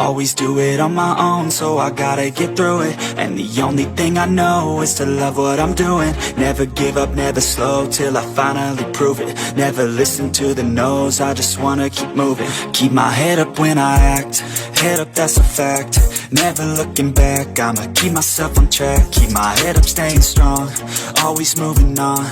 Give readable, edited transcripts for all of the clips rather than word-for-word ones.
Always do it on my own, so I gotta get through it. And the only thing I know is to love what I'm doing. Never give up, never slow, till I finally prove it. Never listen to the no's, I just wanna keep moving. Keep my head up when I act, head up, that's a fact. Never looking back, I'ma keep myself on track. Keep my head up, staying strong, always moving on.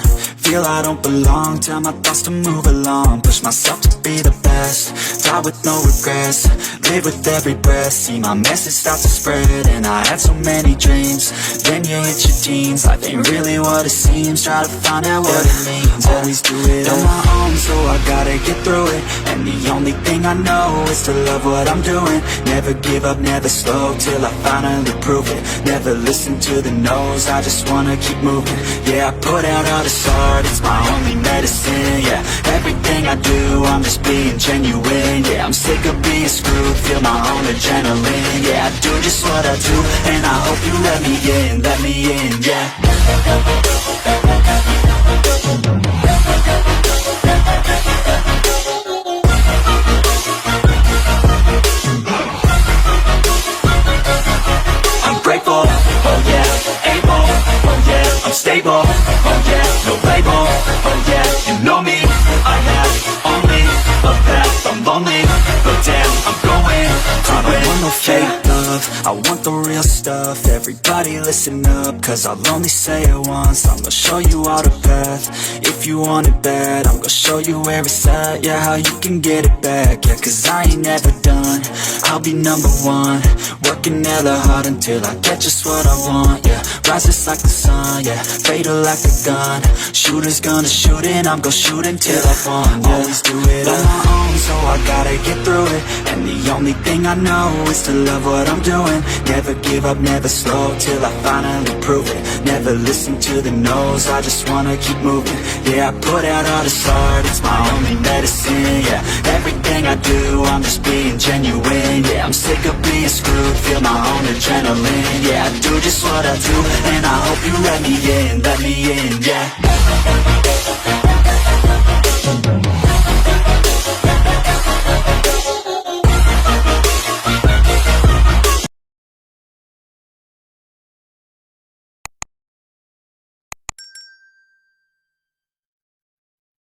Feel I don't belong, tell my thoughts to move along. Push myself to be the best, die with no regrets. Live with every breath, see my message start to spread. And I had so many dreams, then you hit your teens. Life ain't really what it seems, try to find out what it means. Always do it on my own, so I gotta get through it. And the only thing I know is to love what I'm doing. Never give up, never slow, till I finally prove it. Never listen to the no's, I just wanna keep moving. Yeah, I put out all this art, it's my only medicine. Yeah, everything I do, I'm just being genuine. Yeah, I'm sick of being screwed, feel my own adrenaline. Yeah, I do just what I do, and I hope you let me in, yeah. I'm grateful, oh yeah, able, oh yeah, I'm stable, oh yeah, no label, oh yeah, you know me, I have only a path, I'm lonely, but damn, I'm going through it. I don't want no fake love, I want the real stuff. Everybody listen up, cause I'll only say it once. I'm gonna show you all the path, if you want it bad. I'm gonna show you where it's at, yeah, how you can get it back. Yeah, cause I ain't never done, I'll be number one. Working hella hard until I get just what I want, yeah. Rises like the sun, yeah, fatal like a gun. Shooter's gonna shoot and I'm gonna shoot until I won, yeah. Always do it on my own, so I gotta get through it. And the only thing I know is to love what I'm doing. Never give up, never slow, till I finally prove it. Never listen to the no's, I just wanna keep moving. Yeah, I put out all this art, it's my only medicine. Yeah, everything I do, I'm just being genuine. Yeah, I'm sick of being screwed, feel my own adrenaline. Yeah, I do just what I do, and I hope you let me in, yeah.